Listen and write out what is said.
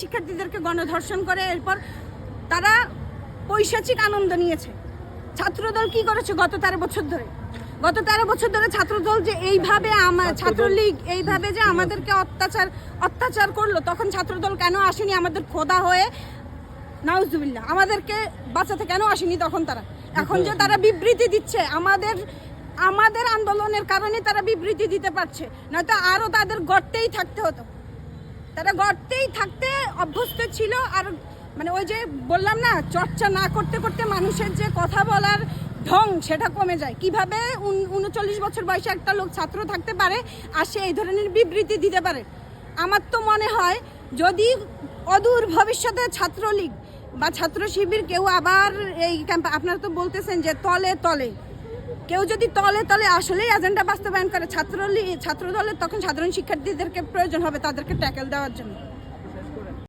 শিক্ষার্থীদেরকে গণধর্ষণ করে এরপর তারা পৈশাচিক আনন্দ নিয়েছে। ছাত্রদল কি করেছে গত 13 বছর ধরে ছাত্রদল যে এইভাবে ছাত্রলীগ এইভাবে যে আমাদেরকে অত্যাচার করলো, তখন ছাত্রদল কেন আসেনি আমাদের খোদা হয়ে? নাউজুবিল্লাহ, আমাদেরকে বাঁচাতে কেন আসেনি তখন তারা? এখন যে তারা বিবৃতি দিচ্ছে আমাদের আন্দোলনের কারণে তারা বিবৃতি দিতে পারছে, নয়তো আরও তাদের গর্তেই থাকতে হতো। তারা গর্তেই থাকতে অভ্যস্ত ছিল। আর মানে ওই যে বললাম না, চর্চা না করতে করতে মানুষের যে কথা বলার ঢং সেটা কমে যায়। কিভাবে 39 বছর বয়সে একটা লোক ছাত্র থাকতে পারে আর সে এই ধরনের বিবৃতি দিতে পারে? আমার তো মনে হয় যদি অদূর ভবিষ্যতে ছাত্রলীগ বা ছাত্র শিবির কেউ আবার এই ক্যাম্পে, আপনারা তো বলতেছেন যে তলে তলে কেউ যদি তলে তলে আসলেই এজেন্ডা বাস্তবায়ন করে ছাত্রদলের, তখন সাধারণ শিক্ষার্থীদেরকে প্রয়োজন হবে তাদেরকে ট্যাকেল দেওয়ার জন্য।